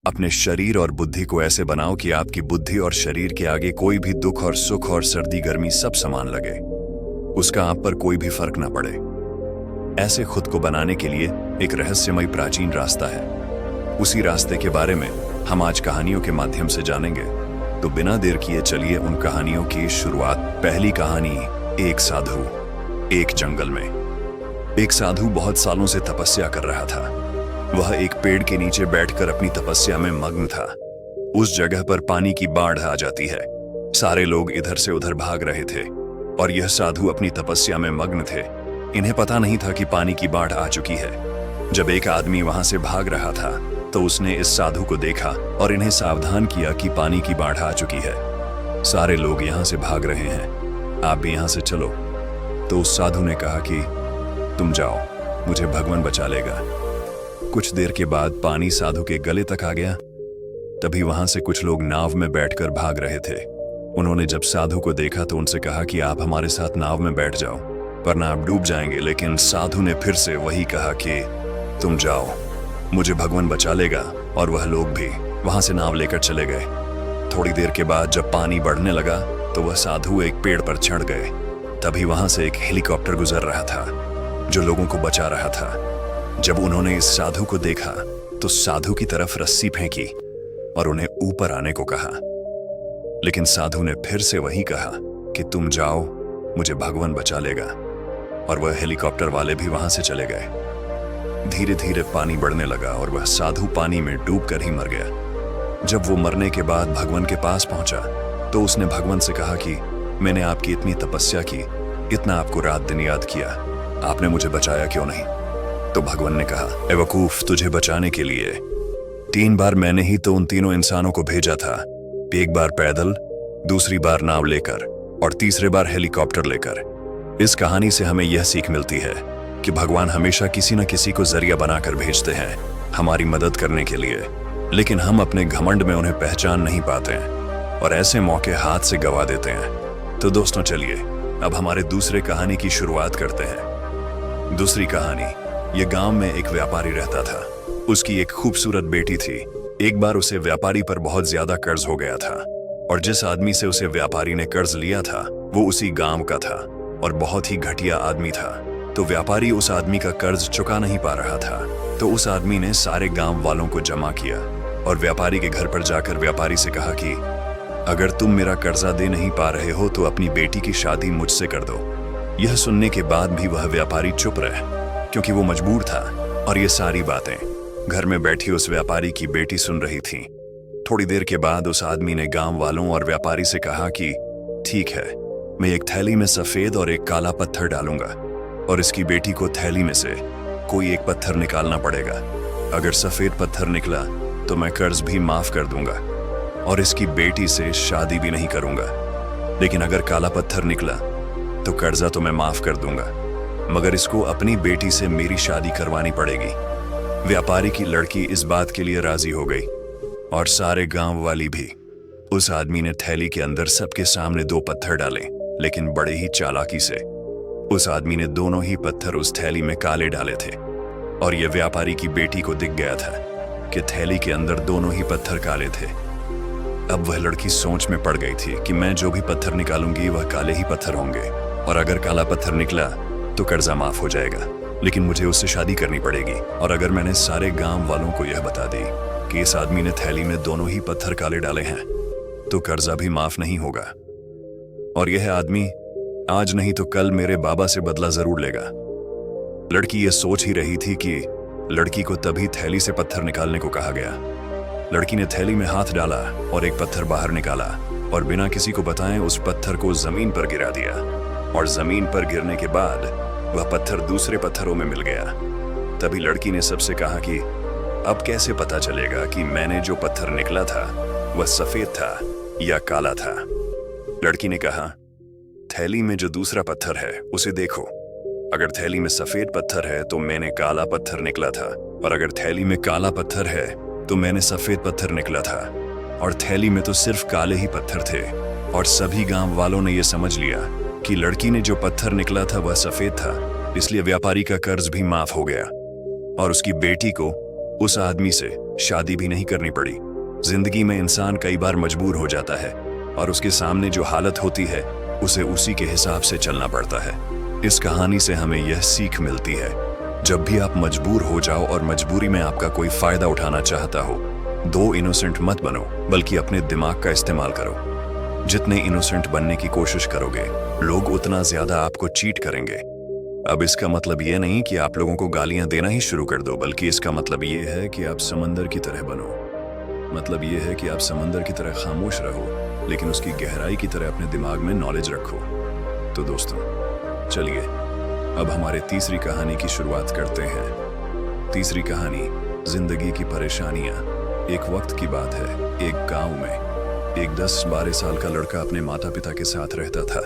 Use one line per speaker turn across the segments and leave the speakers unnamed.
अपने शरीर और बुद्धि को ऐसे बनाओ कि आपकी बुद्धि और शरीर के आगे कोई भी दुख और सुख और सर्दी गर्मी सब समान लगे, उसका आप पर कोई भी फर्क ना पड़े। ऐसे खुद को बनाने के लिए एक रहस्यमय प्राचीन रास्ता है। उसी रास्ते के बारे में हम आज कहानियों के माध्यम से जानेंगे। तो बिना देर किए चलिए उन कहानियों की शुरुआत। पहली कहानी, एक साधु। एक जंगल में एक साधु बहुत सालों से तपस्या कर रहा था। वह एक पेड़ के नीचे बैठकर अपनी तपस्या में मग्न था। उस जगह पर पानी की बाढ़ आ जाती है। सारे लोग इधर से उधर भाग रहे थे और यह साधु अपनी तपस्या में मग्न थे। इन्हें पता नहीं था कि पानी की बाढ़ आ चुकी है। जब एक आदमी वहां से भाग रहा था तो उसने इस साधु को देखा और इन्हें सावधान किया कि पानी की बाढ़ आ चुकी है। सारे लोग यहां से भाग रहे हैं, आप भी यहां से चलो। तो उस साधु ने कहा कि तुम जाओ, मुझे भगवान बचा लेगा। कुछ देर के बाद पानी साधु के गले तक आ गया। तभी वहां से कुछ लोग नाव में बैठकर भाग रहे थे। उन्होंने जब साधु को देखा तो उनसे कहा कि आप हमारे साथ नाव में बैठ जाओ, वरना आप डूब जाएंगे। लेकिन साधु ने फिर से वही कहा कि तुम जाओ, मुझे भगवान बचा लेगा। और वह लोग भी वहां से नाव लेकर चले गए। थोड़ी देर के बाद जब पानी बढ़ने लगा तो वह साधु एक पेड़ पर चढ़ गए। तभी वहां से एक हेलीकॉप्टर गुजर रहा था जो लोगों को बचा रहा था। जब उन्होंने इस साधु को देखा तो साधु की तरफ रस्सी फेंकी और उन्हें ऊपर आने को कहा। लेकिन साधु ने फिर से वही कहा कि तुम जाओ, मुझे भगवान बचा लेगा। और वह हेलीकॉप्टर वाले भी वहां से चले गए। धीरे धीरे पानी बढ़ने लगा और वह साधु पानी में डूबकर ही मर गया। जब वो मरने के बाद भगवान के पास पहुंचा तो उसने भगवान से कहा कि मैंने आपकी इतनी तपस्या की, इतना आपको रात दिन याद किया, आपने मुझे बचाया क्यों नहीं? तो भगवान ने कहा, ए वकूफ, तुझे बचाने के लिए 3 बार मैंने ही तो उन तीनों इंसानों को भेजा था। एक बार पैदल, दूसरी बार नाव लेकर और तीसरे बार हेलीकॉप्टर लेकर। इस कहानी से हमें यह सीख मिलती है कि भगवान हमेशा किसी न किसी को जरिया बनाकर भेजते हैं हमारी मदद करने के लिए। लेकिन हम अपने घमंड में उन्हें पहचान नहीं पाते हैं और ऐसे मौके हाथ से गवा देते हैं। तो दोस्तों चलिए अब हमारे दूसरे कहानी की शुरुआत करते हैं। दूसरी कहानी, ये गांव में एक व्यापारी रहता था। उसकी एक खूबसूरत बेटी थी। एक बार उसे व्यापारी पर बहुत ज्यादा कर्ज हो गया था और जिस आदमी से उसे व्यापारी ने कर्ज लिया था वो उसी गांव का था और बहुत ही घटिया आदमी था। तो व्यापारी उस आदमी का कर्ज चुका नहीं पा रहा था। तो उस आदमी ने सारे गांव वालों को जमा किया और व्यापारी के घर पर जाकर व्यापारी से कहा कि अगर तुम मेरा कर्जा दे नहीं पा रहे हो तो अपनी बेटी की शादी मुझसे कर दो। यह सुनने के बाद भी वह व्यापारी चुप रहा क्योंकि वो मजबूर था। और ये सारी बातें घर में बैठी उस व्यापारी की बेटी सुन रही थी। थोड़ी देर के बाद उस आदमी ने गांव वालों और व्यापारी से कहा कि ठीक है, मैं एक थैली में सफेद और एक काला पत्थर डालूंगा और इसकी बेटी को थैली में से कोई एक पत्थर निकालना पड़ेगा। अगर सफेद पत्थर निकला तो मैं कर्ज भी माफ कर दूंगा और इसकी बेटी से शादी भी नहीं करूंगा। लेकिन अगर काला पत्थर निकला तो कर्जा तो मैं माफ कर दूंगा, मगर इसको अपनी बेटी से मेरी शादी करवानी पड़ेगी। व्यापारी की लड़की इस बात के लिए राजी हो गई और सारे गांव वाली भी। उस आदमी ने थैली के अंदर सबके सामने 2 पत्थर डाले, लेकिन बड़े ही चालाकी से। उस आदमी ने दोनों ही पत्थर उस थैली में काले डाले थे और यह व्यापारी की बेटी को दिख गया था कि थैली के अंदर दोनों ही पत्थर काले थे। अब वह लड़की सोच में पड़ गई थी कि मैं जो भी पत्थर निकालूंगी वह काले ही पत्थर होंगे और अगर काला पत्थर निकला तो कर्जा माफ हो जाएगा, लेकिन मुझे उससे शादी करनी पड़ेगी। और अगर मैंने सारे गांव वालों को यह बता दी कि इस आदमी ने थैली में दोनों ही पत्थर काले डाले हैं तो कर्जा भी माफ नहीं होगा और यह आदमी आज नहीं तो कल मेरे बाबा से बदला जरूर लेगा। लड़की यह सोच ही रही थी कि लड़की को तभी थैली से पत्थर निकालने को कहा गया। लड़की ने थैली में हाथ डाला और एक पत्थर बाहर निकाला और बिना किसी को बताए उस पत्थर को जमीन पर गिरा दिया और जमीन पर गिरने के बाद वह पत्थर दूसरे पत्थरों में मिल गया। तभी लड़की ने सबसे कहा कि अब कैसे पता चलेगा कि मैंने जो पत्थर निकला था वह सफेद था या काला था? लड़की ने कहा, थैली में जो दूसरा पत्थर है उसे देखो। अगर थैली में सफेद पत्थर है तो मैंने काला पत्थर निकला था और अगर थैली में काला पत्थर है तो मैंने सफेद पत्थर निकला था और थैली में तो सिर्फ काले ही पत्थर थे। और सभी गांव वालों ने यह समझ लिया कि लड़की ने जो पत्थर निकला था वह सफेद था, इसलिए व्यापारी का कर्ज भी माफ हो गया और उसकी बेटी को उस आदमी से शादी भी नहीं करनी पड़ी। जिंदगी में इंसान कई बार मजबूर हो जाता है और उसके सामने जो हालत होती है उसे उसी के हिसाब से चलना पड़ता है। इस कहानी से हमें यह सीख मिलती है, जब भी आप मजबूर हो जाओ और मजबूरी में आपका कोई फायदा उठाना चाहता हो, दो इनोसेंट मत बनो, बल्कि अपने दिमाग का इस्तेमाल करो। जितने इनोसेंट बनने की कोशिश करोगे, लोग उतना ज्यादा आपको चीट करेंगे। अब इसका मतलब ये नहीं कि आप लोगों को गालियां देना ही शुरू कर दो, बल्कि इसका मतलब ये है कि आप समंदर की तरह बनो। मतलब ये है कि आप समंदर की तरह खामोश रहो, लेकिन उसकी गहराई की तरह अपने दिमाग में नॉलेज रखो। तो दोस्तों, चलिए अब हमारे तीसरी कहानी की शुरुआत करते हैं। तीसरी कहानी, जिंदगी की परेशानियां। एक वक्त की बात है, एक गांव में एक 10-12 साल का लड़का अपने माता पिता के साथ रहता था।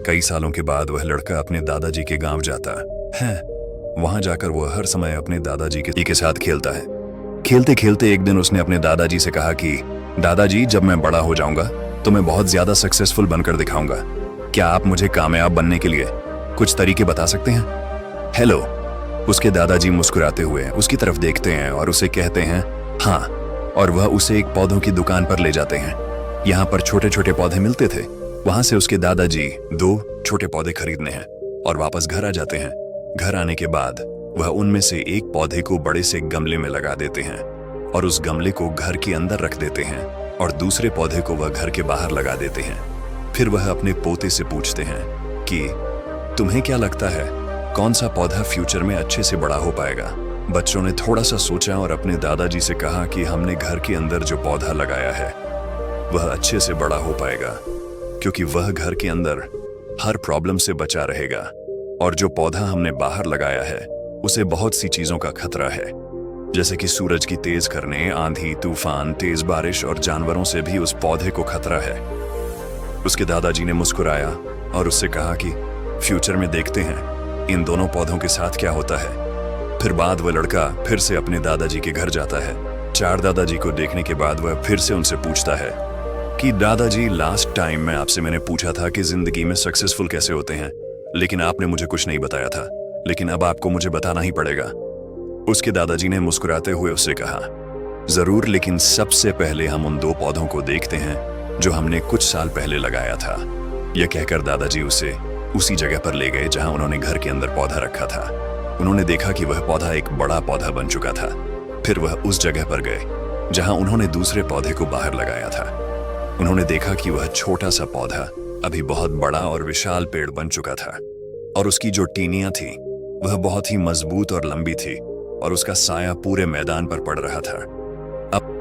कई सालों के बाद वह लड़का अपने दादाजी के गांव जाता है। वहां जाकर वह हर समय अपने दादाजी के साथ खेलता है। खेलते खेलते एक दिन उसने अपने दादाजी से कहा कि दादाजी, जब मैं बड़ा हो जाऊंगा तो मैं बहुत ज्यादा सक्सेसफुल बनकर दिखाऊंगा। क्या आप मुझे कामयाब बनने के लिए कुछ तरीके बता सकते हैं? हेलो। उसके दादाजी मुस्कुराते हुए उसकी तरफ देखते हैं और उसे कहते हैं हाँ, और वह उसे एक पौधों की दुकान पर ले जाते हैं। यहाँ पर छोटे छोटे पौधे मिलते थे। वहां से उसके दादाजी 2 छोटे पौधे खरीदने हैं और वापस घर आ जाते हैं। घर आने के बाद वह उनमें से एक पौधे को बड़े से गमले में लगा देते हैं और उस गमले को घर के अंदर रख देते हैं और दूसरे पौधे को वह घर के बाहर लगा देते हैं। फिर वह अपने पोते से पूछते हैं कि तुम्हें क्या लगता है, कौन सा पौधा फ्यूचर में अच्छे से बड़ा हो पाएगा? बच्चों ने थोड़ा सा सोचा और अपने दादाजी से कहा कि हमने घर के अंदर जो पौधा लगाया है वह अच्छे से बड़ा हो पाएगा, क्योंकि वह घर के अंदर हर प्रॉब्लम से बचा रहेगा, और जो पौधा हमने बाहर लगाया है उसे बहुत सी चीजों का खतरा है, जैसे कि सूरज की तेज करने, आंधी, तूफान, तेज बारिश और जानवरों से भी उस पौधे को खतरा है। उसके दादाजी ने मुस्कुराया और उससे कहा कि फ्यूचर में देखते हैं इन दोनों पौधों के साथ क्या होता है। फिर बाद वह लड़का फिर से अपने दादाजी के घर जाता है। 4 दादाजी को देखने के बाद वह फिर से उनसे पूछता है कि दादाजी, लास्ट टाइम मैंने पूछा था कि जिंदगी में सक्सेसफुल कैसे होते हैं, लेकिन आपने मुझे कुछ नहीं बताया था, लेकिन अब आपको मुझे बताना ही पड़ेगा। उसके दादाजी ने मुस्कुराते हुए उससे कहा, जरूर, लेकिन सबसे पहले हम उन 2 पौधों को देखते हैं जो हमने कुछ साल पहले लगाया था। यह कहकर दादाजी उसे उसी जगह पर ले गए जहां उन्होंने घर के अंदर पौधा रखा था। उन्होंने देखा कि वह पौधा एक बड़ा पौधा बन चुका था। फिर वह उस जगह पर गए जहां उन्होंने दूसरे पौधे को बाहर लगाया था। उन्होंने देखा कि वह छोटा सा पौधा अभी बहुत बड़ा और विशाल पेड़ बन चुका था, और उसकी जो टीनियां थी वह बहुत ही मजबूत और लंबी थी, और उसका साया पूरे मैदान पर पड़ रहा था। अब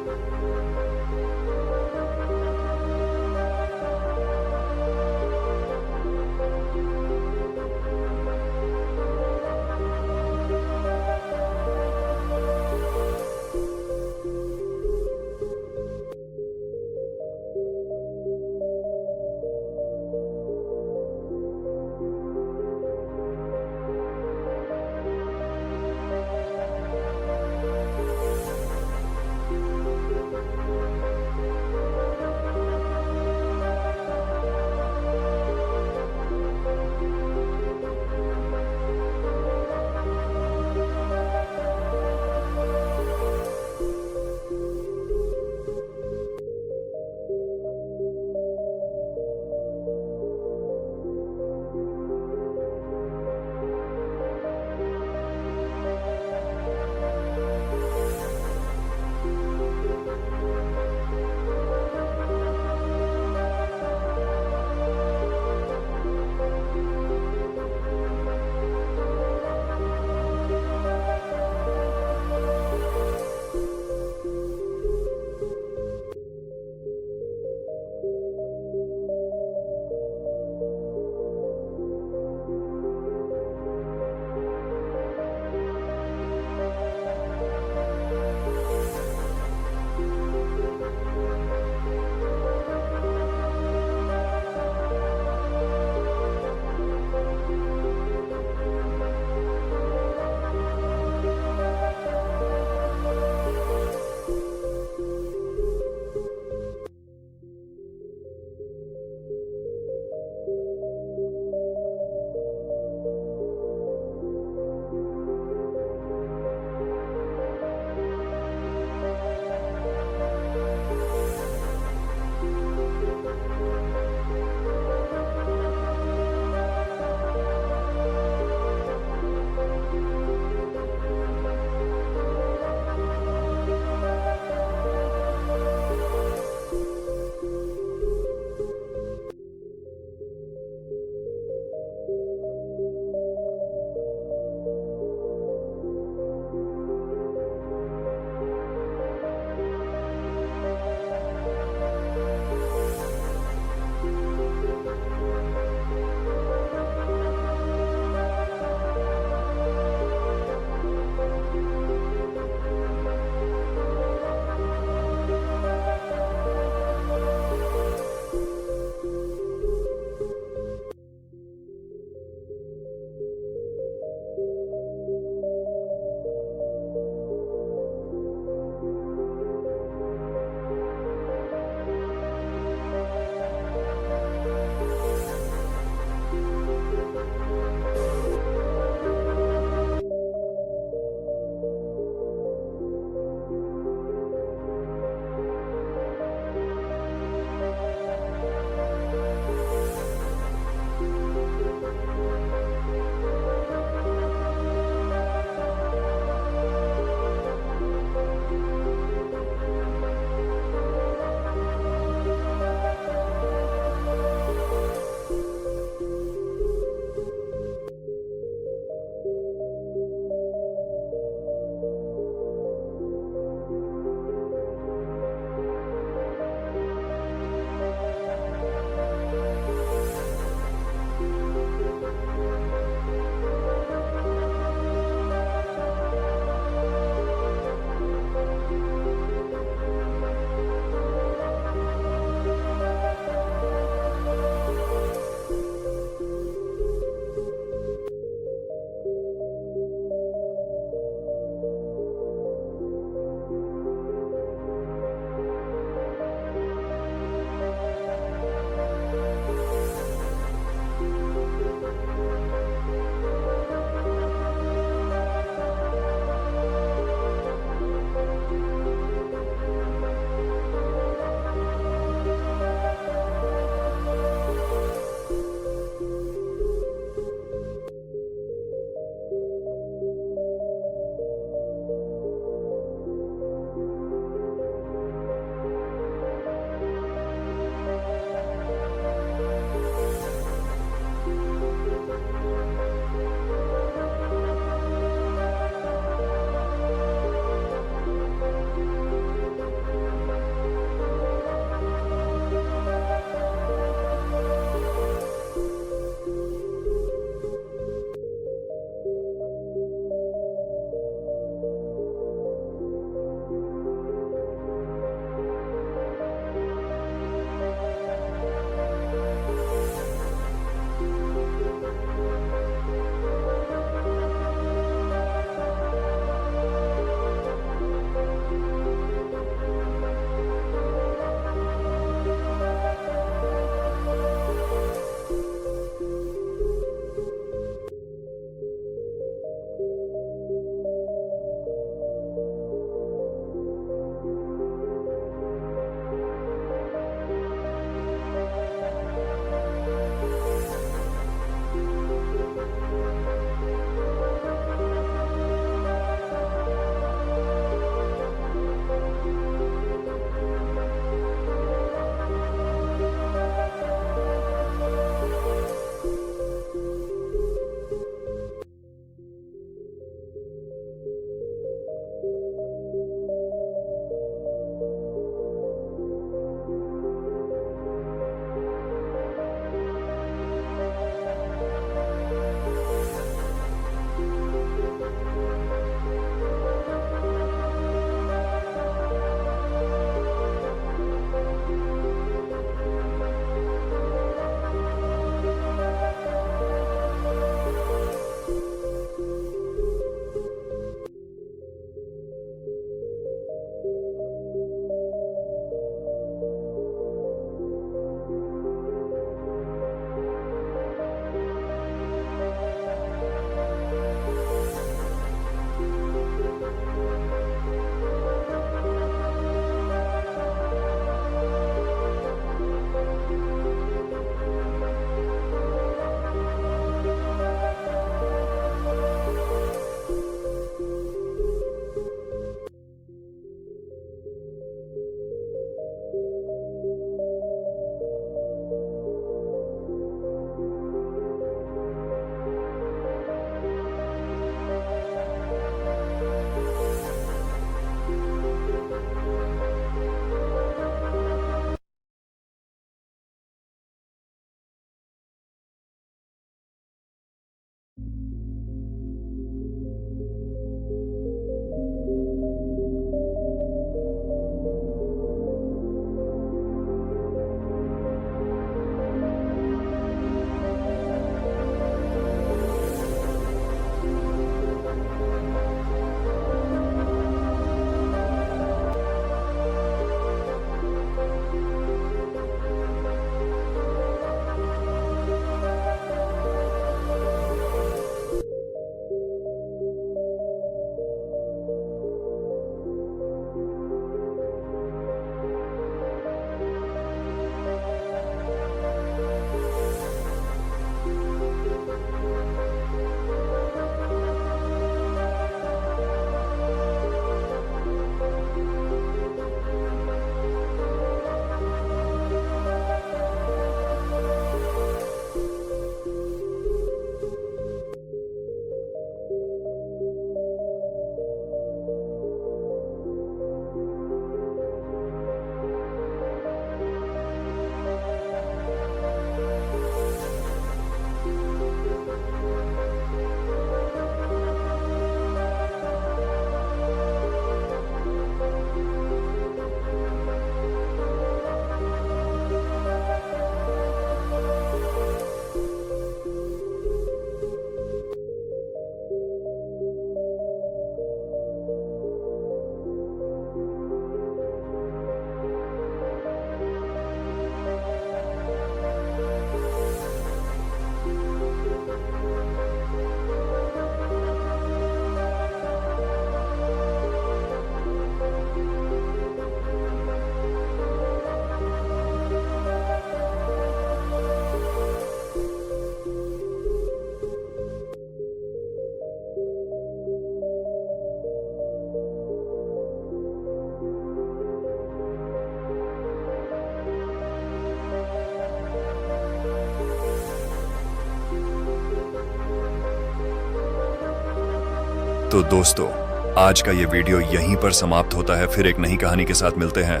तो दोस्तों, आज का ये वीडियो यहीं पर समाप्त होता है। फिर एक नई कहानी के साथ मिलते हैं।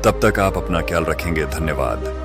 तब तक आप अपना ख्याल रखेंगे। धन्यवाद।